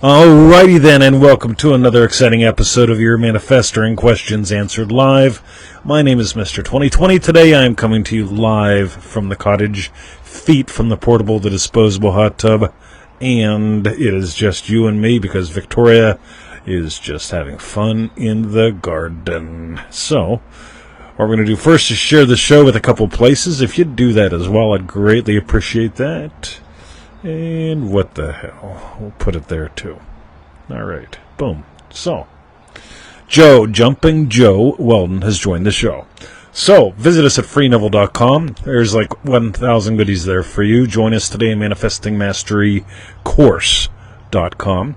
Alrighty then, and welcome to another exciting episode of your Manifesting Questions Answered Live. My name is Mr. 2020. Today I am coming to you live from the cottage, feet from the portable, the disposable hot tub, and it is just you and me because Victoria is just having fun in the garden. So, what we're going to do first is share the show with a couple places. If you'd do that as well, I'd greatly appreciate that. And what the hell? We'll put it there too. Alright, boom. So, Jumping Joe Weldon has joined the show. So, visit us at freeneville.com. There's like 1,000 goodies there for you. Join us today in manifestingmasterycourse.com.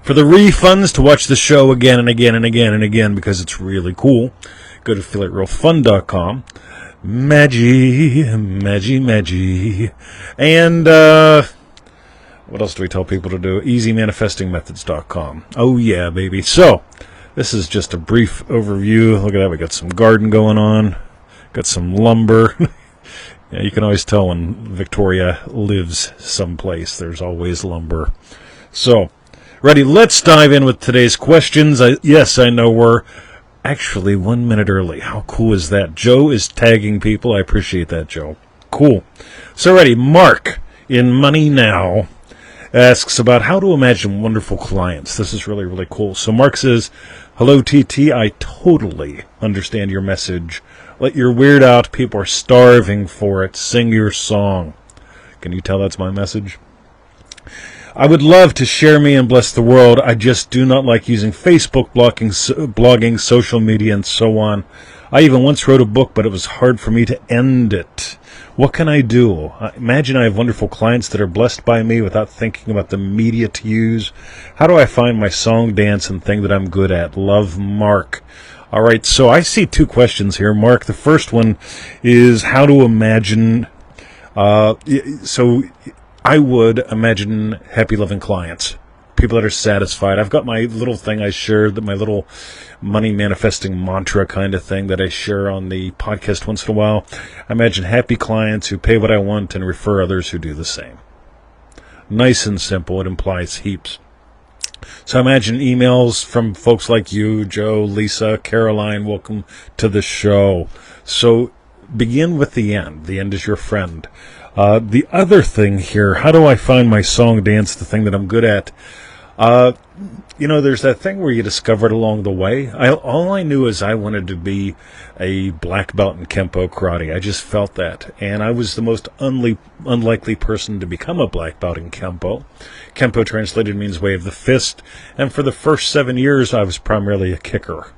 For the refunds to watch the show again and again and again and again because it's really cool, go to feelitrealfun.com. Maggie. And, what else do we tell people to do? easymanifestingmethods.com. Oh yeah, baby. So, this is just a brief overview. Look at that, we got some garden going on. Got some lumber. Yeah, you can always tell when Victoria lives someplace. There's always lumber. So, ready, let's dive in with today's questions. Yes, I know we're actually 1 minute early. How cool is that? Joe is tagging people. I appreciate that, Joe. Cool. So ready, Mark in Money Now asks about how to imagine wonderful clients. This is really, really cool. So Mark says, hello, TT. I totally understand your message. Let your weird out. People are starving for it. Sing your song. Can you tell that's my message? I would love to share me and bless the world. I just do not like using Facebook, blogging, social media, and so on. I even once wrote a book, but it was hard for me to end it. What can I do? Imagine I have wonderful clients that are blessed by me without thinking about the media to use. How do I find my song, dance, and thing that I'm good at? Love, Mark. All right, so I see two questions here, Mark. The first one is how to imagine... I would imagine happy, loving clients, people that are satisfied. I've got my little thing I shared, my little money manifesting mantra kind of thing that I share on the podcast once in a while. I imagine happy clients who pay what I want and refer others who do the same. Nice and simple. It implies heaps. So I imagine emails from folks like you, Joe, Lisa, Caroline, welcome to the show. So begin with the end. The end is your friend. The other thing here, how do I find my song, dance, the thing that I'm good at? There's that thing where you discover it along the way. All I knew is I wanted to be a black belt in Kempo karate. I just felt that. And I was the most unlikely person to become a black belt in Kempo. Kempo translated means way of the fist. And for the first 7 years, I was primarily a kicker.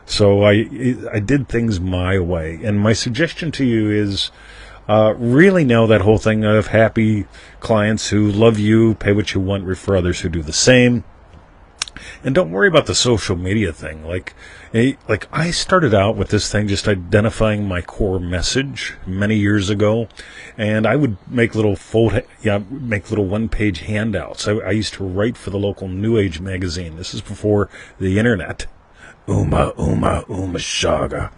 So I did things my way. And my suggestion to you is... really know that whole thing of happy clients who love you, pay what you want, refer others who do the same. And don't worry about the social media thing. Like I started out with this thing just identifying my core message many years ago, and I would make little one-page handouts. I used to write for the local New Age magazine. This is before the internet. Uma shaga.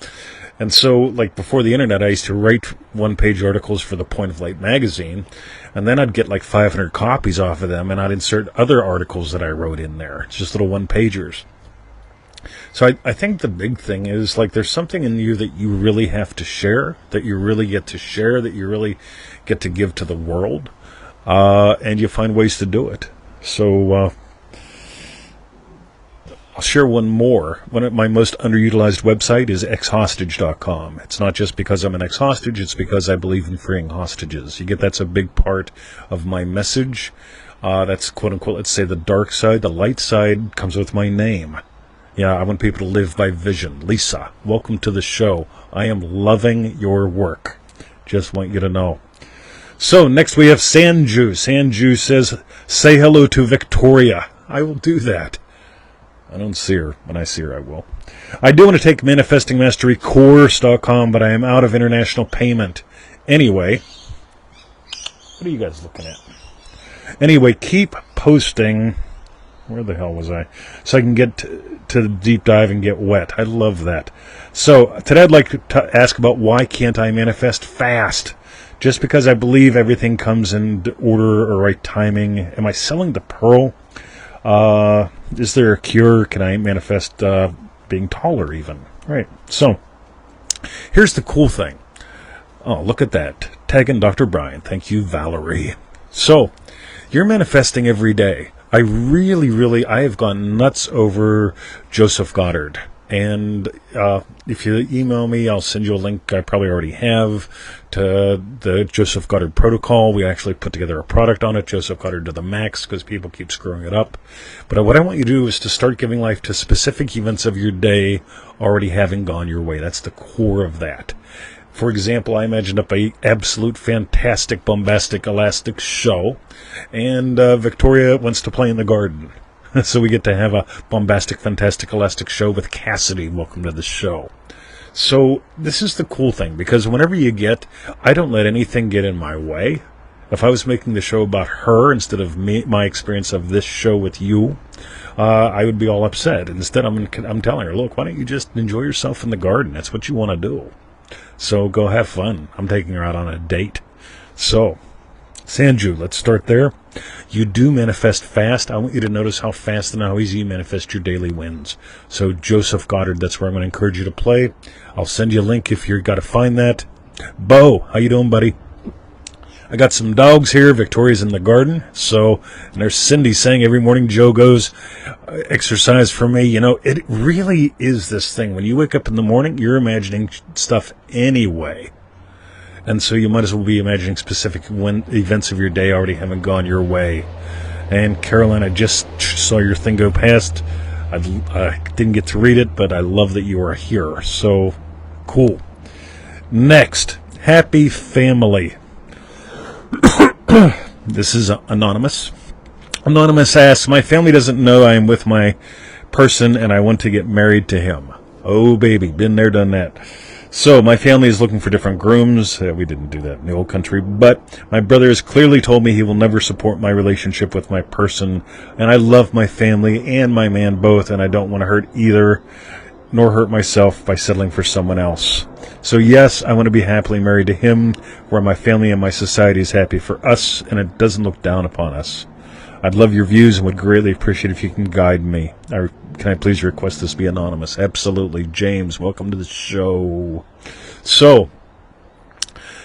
And so, before the internet, I used to write one-page articles for the Point of Light magazine, and then I'd get 500 copies off of them, and I'd insert other articles that I wrote in there. It's just little one-pagers. So I think the big thing is, there's something in you that you really have to share, that you really get to share, that you really get to give to the world, and you find ways to do it. So, I'll share one more. One of my most underutilized website is exhostage.com. It's not just because I'm an ex-hostage, it's because I believe in freeing hostages. That's a big part of my message. That's quote-unquote, let's say the dark side. The light side comes with my name. Yeah, I want people to live by vision. Lisa, welcome to the show. I am loving your work. Just want you to know. So, next we have Sanju. Sanju says, say hello to Victoria. I will do that. I don't see her. When I see her, I will. I do want to take manifestingmasterycourse.com, but I am out of international payment. Anyway, what are you guys looking at? Anyway, keep posting. Where the hell was I? So I can get to the deep dive and get wet. I love that. So today I'd like to ask about why can't I manifest fast? just because I believe everything comes in order or right timing. Am I selling the pearl? Is there a cure? Can I manifest being taller even? Right. So here's the cool thing. Oh, look at that. Tagging Dr. Brian. Thank you, Valerie. So you're manifesting every day. I have gone nuts over Joseph Goddard. And if you email me, I'll send you a link I probably already have to the Joseph Goddard protocol. We actually put together a product on it, Joseph Goddard to the max, because people keep screwing it up. But what I want you to do is to start giving life to specific events of your day already having gone your way. That's the core of that. For example, I imagined up a absolute fantastic, bombastic, elastic show, and Victoria wants to play in the garden. So we get to have a bombastic, fantastic, elastic show with Cassidy. Welcome to the show. So this is the cool thing, because whenever I don't let anything get in my way. If I was making the show about her instead of my experience of this show with you, I would be all upset. Instead, I'm telling her, look, why don't you just enjoy yourself in the garden? That's what you want to do. So go have fun. I'm taking her out on a date. So, Sanju, let's start there. You do manifest fast. I want you to notice how fast and how easy you manifest your daily wins. So Joseph Goddard, that's where I'm going to encourage you to play. I'll send you a link if you've got to find that. Bo, how you doing, buddy? I got some dogs here. Victoria's in the garden. So, and there's Cindy saying every morning Joe goes, exercise for me. You know, it really is this thing. When you wake up in the morning, you're imagining stuff anyway. And so you might as well be imagining specific events of your day already haven't gone your way. And Caroline, I just saw your thing go past. I didn't get to read it, but I love that you are here. So, cool. Next, happy family. This is anonymous. Anonymous asks, my family doesn't know I am with my person and I want to get married to him. Oh, baby, been there, done that. So my family is looking for different grooms. We didn't do that in the old country, but my brother has clearly told me he will never support my relationship with my person, and I love my family and my man both, and I don't want to hurt either, nor hurt myself by settling for someone else. So yes, I want to be happily married to him, where my family and my society is happy for us, and it doesn't look down upon us. I'd love your views and would greatly appreciate if you can guide me. Can I please request this be anonymous? Absolutely. James, welcome to the show. So,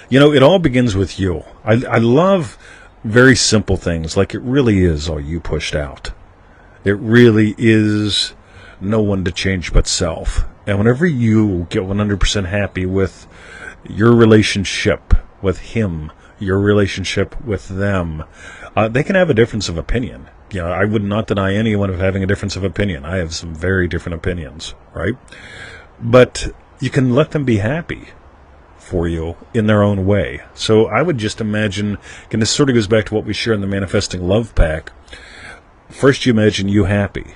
you know, it all begins with you. I love very simple things, like it really is all you pushed out. It really is no one to change but self. And whenever you get 100% happy with your relationship with him, your relationship with them, they can have a difference of opinion. You know, I would not deny anyone of having a difference of opinion. I have some very different opinions, right? But you can let them be happy for you in their own way. So I would just imagine, and this sort of goes back to what we share in the Manifesting Love Pack. First, you imagine you happy,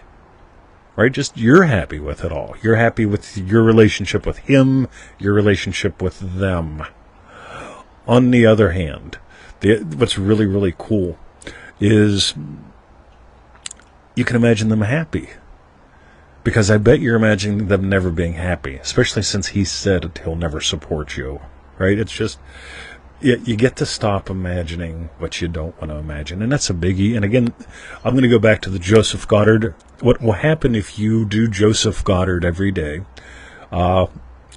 right? Just you're happy with it all. You're happy with your relationship with him, your relationship with them. On the other hand, what's really, really cool is you can imagine them happy. Because I bet you're imagining them never being happy, especially since he said he'll never support you, right? It's just, you get to stop imagining what you don't want to imagine, and that's a biggie. And again, I'm going to go back to the Joseph Goddard. What will happen if you do Joseph Goddard every day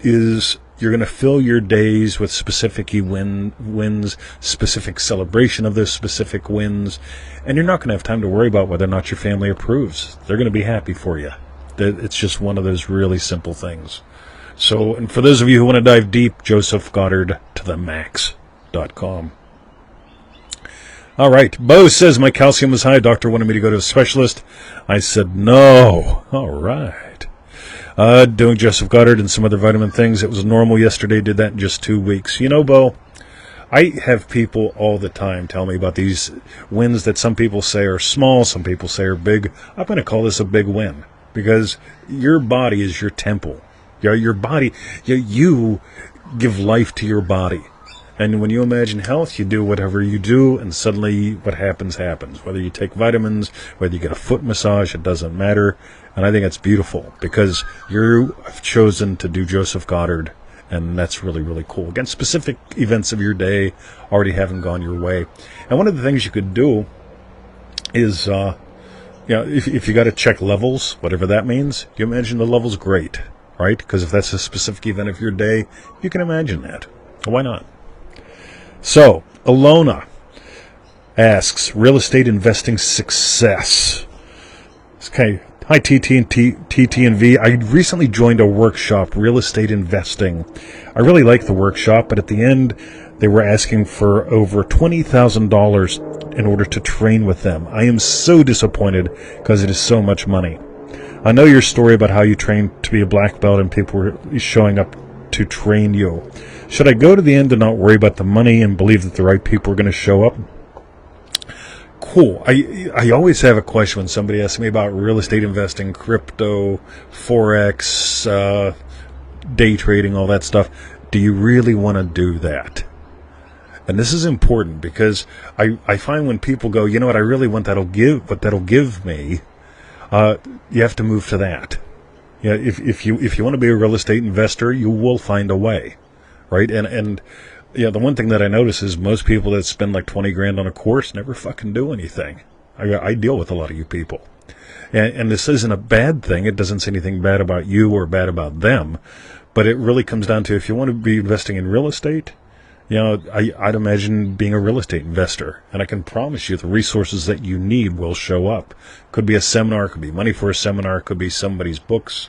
is you're going to fill your days with specific wins, specific celebration of those specific wins, and you're not going to have time to worry about whether or not your family approves. They're going to be happy for you. It's just one of those really simple things. So, and for those of you who want to dive deep, Joseph Goddard to the max.com. All right. Bo says, my calcium was high. Doctor wanted me to go to a specialist. I said, no. All right. Doing Joseph Goddard and some other vitamin things. It was normal yesterday. Did that in just 2 weeks. You know, Bo, I have people all the time tell me about these wins that some people say are small, some people say are big. I'm going to call this a big win because your body is your temple. Your body, you give life to your body. And when you imagine health, you do whatever you do, and suddenly what happens, happens. Whether you take vitamins, whether you get a foot massage, it doesn't matter. And I think it's beautiful because you have chosen to do Joseph Goddard And that's really, really cool. Again, specific events of your day already haven't gone your way. And one of the things you could do is, if you got to check levels, whatever that means, you imagine the level's great, right? Because if that's a specific event of your day, you can imagine that. Why not? So, Alona asks, real estate investing success. Okay. Hi, TT and V. I recently joined a workshop, Real Estate Investing. I really liked the workshop, but at the end, they were asking for over $20,000 in order to train with them. I am so disappointed because it is so much money. I know your story about how you trained to be a black belt and people were showing up to train you. Should I go to the end and not worry about the money and believe that the right people are going to show up? Cool. I always have a question when somebody asks me about real estate investing, crypto, Forex, day trading, all that stuff. Do you really want to do that? And this is important because I find when people go, you know what, I really want what that'll give me, you have to move to that. Yeah, if you want to be a real estate investor, you will find a way, right? And the one thing that I notice is most people that spend like 20 grand on a course never fucking do anything. I deal with a lot of you people. And this isn't a bad thing. It doesn't say anything bad about you or bad about them. But it really comes down to if you want to be investing in real estate, I'd imagine being a real estate investor. And I can promise you the resources that you need will show up. Could be a seminar, could be money for a seminar, could be somebody's books.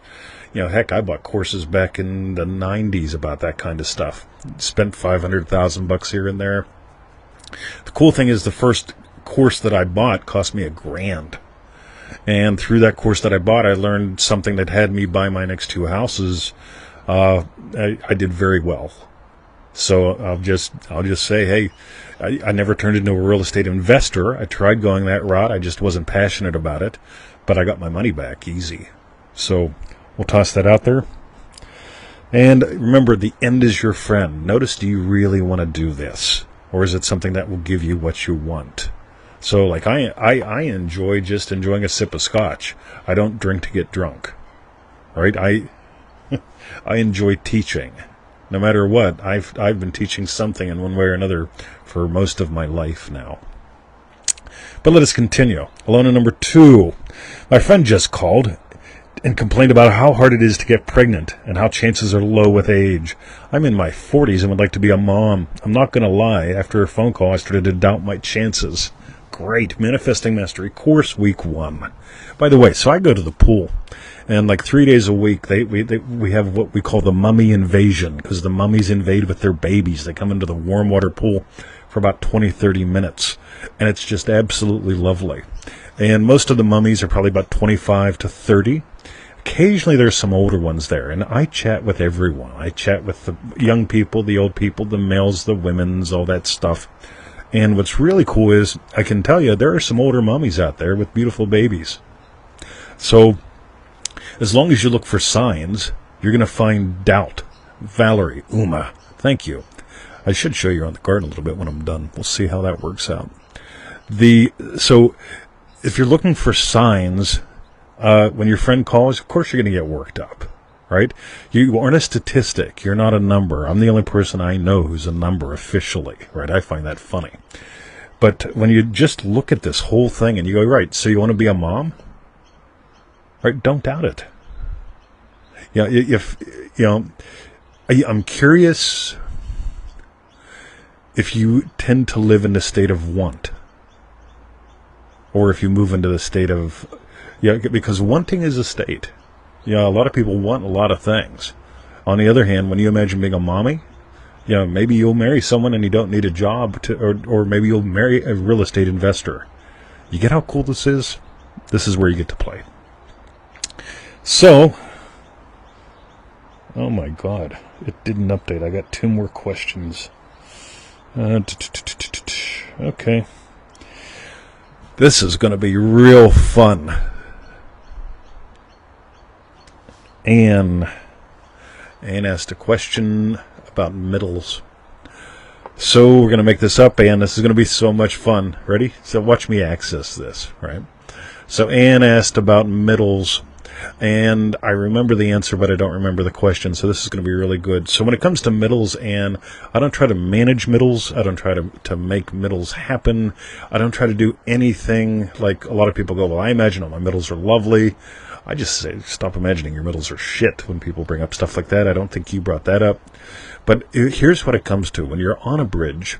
Heck, I bought courses back in the 90s about that kind of stuff. Spent $500,000 here and there. The cool thing is the first course that I bought cost me $1,000. And through that course that I bought, I learned something that had me buy my next 2 houses. I did very well. So I'll just say, hey, I never turned into a real estate investor. I tried going that route. I just wasn't passionate about it. But I got my money back easy. So we'll toss that out there. And remember, the end is your friend. Notice, do you really want to do this? Or is it something that will give you what you want? So, like, I enjoy just enjoying a sip of scotch. I don't drink to get drunk. All right? I enjoy teaching. No matter what, I've been teaching something in one way or another for most of my life now. But let us continue. Alona number 2. My friend just called and complained about how hard it is to get pregnant and how chances are low with age. I'm in my 40s and would like to be a mom. I'm not going to lie. After her phone call, I started to doubt my chances. Great. Manifesting Mastery course week 1. By the way, so I go to the pool, and like 3 days a week, we have what we call the mummy invasion, because the mummies invade with their babies. They come into the warm water pool for about 20-30 minutes, and it's just absolutely lovely. And most of the mummies are probably about 25 to 30. Occasionally there's some older ones there, and I chat with everyone. I chat with the young people, the old people, the males, the women's, all that stuff. And what's really cool is, I can tell you, there are some older mummies out there with beautiful babies. So, as long as you look for signs, you're going to find doubt. Valerie, Uma, thank you. I should show you around the garden a little bit when I'm done. We'll see how that works out. So, if you're looking for signs, when your friend calls, of course you're going to get worked up, right? You aren't a statistic. You're not a number. I'm the only person I know who's a number officially, right? I find that funny. But when you just look at this whole thing and you go, right, so you want to be a mom? Right? Don't doubt it. I'm curious if you tend to live in the state of want, or if you move into the state of, because wanting is a state. A lot of people want a lot of things. On the other hand, when you imagine being a mommy, maybe you'll marry someone and you don't need a job or maybe you'll marry a real estate investor. You get how cool this is? This is where you get to play. So, oh my God, it didn't update. I got 2 more questions. Okay. This is going to be real fun. Anne asked a question about middles. So we're going to make this up, Anne. This is going to be so much fun. Ready? So watch me access this, right? So Anne asked about middles. And I remember the answer, but I don't remember the question, so this is going to be really good. So when it comes to middles, and I don't try to manage middles, I don't try to make middles happen, I don't try to do anything like a lot of people go, well, I imagine all my middles are lovely. I just say, stop imagining your middles are shit when people bring up stuff like that. I don't think you brought that up. But here's what it comes to. When you're on a bridge,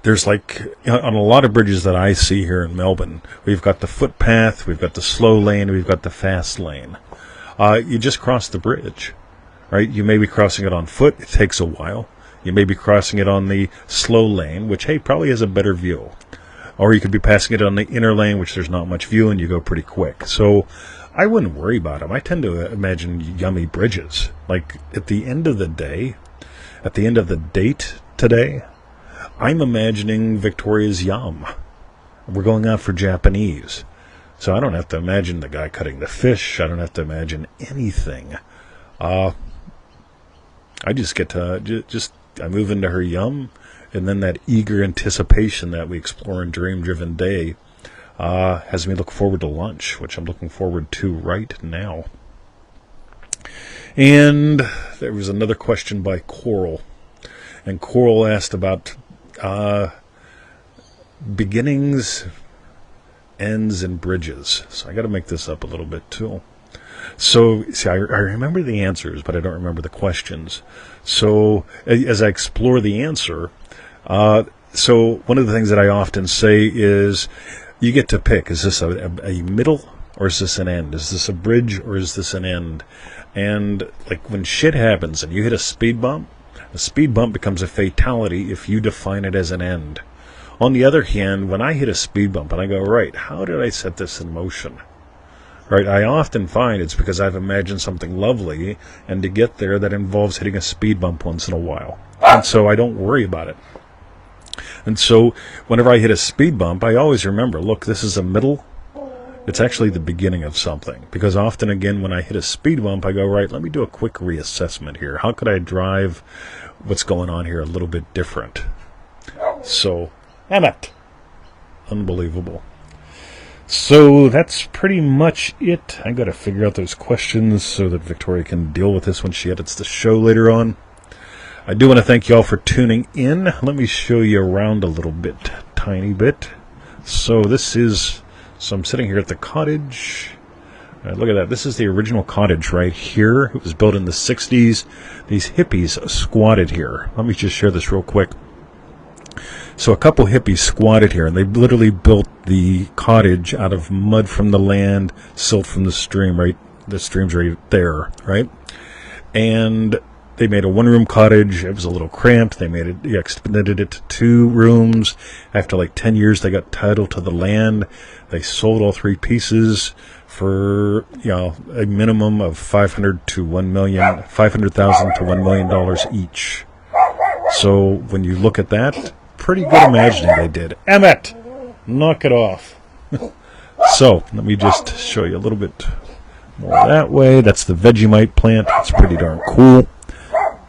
there's like, on a lot of bridges that I see here in Melbourne, we've got the footpath, we've got the slow lane, we've got the fast lane. You just cross the bridge, right? You may be crossing it on foot. It takes a while. You may be crossing it on the slow lane, which, hey, probably has a better view. Or you could be passing it on the inner lane, which there's not much view, and you go pretty quick. So I wouldn't worry about them. I tend to imagine yummy bridges. Like, at the end of the day, at the end of the date today, I'm imagining Victoria's Yum. We're going out for Japanese. So I don't have to imagine the guy cutting the fish. I don't have to imagine anything. I just get to, I move into her yum, and then that eager anticipation that we explore in Dream-Driven Day has me look forward to lunch, which I'm looking forward to right now. And there was another question by Coral. And Coral asked about beginnings, ends, and bridges. So I got to make this up a little bit too. So, see, I remember the answers, but I don't remember the questions. So, as I explore the answer, so one of the things that I often say is, you get to pick, is this a middle, or is this an end? Is this a bridge, or is this an end? And, like, when shit happens and you hit a speed bump becomes a fatality if you define it as an end. On the other hand, when I hit a speed bump and I go, right, how did I set this in motion? Right, I often find it's because I've imagined something lovely, and to get there, that involves hitting a speed bump once in a while. And so I don't worry about it. And so whenever I hit a speed bump, I always remember, look, this is a middle. It's actually the beginning of something. Because often, again, when I hit a speed bump, I go, right, let me do a quick reassessment here. How could I drive what's going on here a little bit different? So, Emmett. Unbelievable. So that's pretty much it. I got to figure out those questions so that Victoria can deal with this when she edits the show later on. I do want to thank you all for tuning in. Let me show you around a little bit, tiny bit. So I'm sitting here at the cottage. Look at that. This is the original cottage right here. It was built in the 60s. These hippies squatted here. Let me just share this real quick. So a couple hippies squatted here, and they literally built the cottage out of mud from the land, silt from the stream, right? The stream's right there, right? And they made a one-room cottage. It was a little cramped. They expanded it to 2 rooms. After like 10 years, they got title to the land. They sold all 3 pieces for, a minimum of $500,000 to $1 million each. So when you look at that, pretty good imagining they did. Emmett, knock it off. So let me just show you a little bit more that way. That's the Vegemite plant. It's pretty darn cool.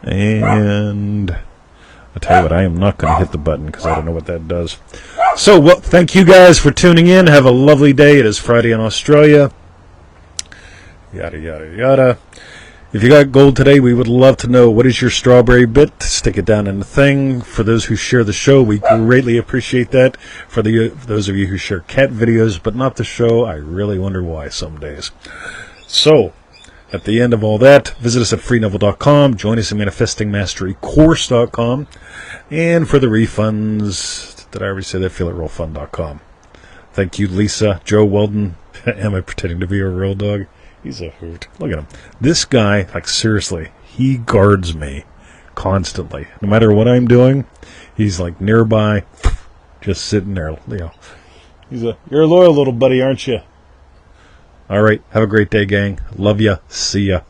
And I'll tell you what, I am not going to hit the button because I don't know what that does. So, well, thank you guys for tuning in. Have a lovely day. It is Friday in Australia. Yada, yada, yada. If you got gold today, we would love to know, what is your strawberry bit? Stick it down in the thing. For those who share the show, we greatly appreciate that. For those of you who share cat videos, but not the show, I really wonder why some days. So, at the end of all that, visit us at freenovel.com. Join us at manifestingmasterycourse.com. And for the refunds, did I already say that? feelitrealfun.com. Thank you, Lisa, Joe Weldon. Am I pretending to be a real dog? He's a hoot. Look at him. This guy, like, seriously, he guards me constantly. No matter what I'm doing, he's like nearby, just sitting there. You're a loyal little buddy, aren't you? All right. Have a great day, gang. Love ya. See ya.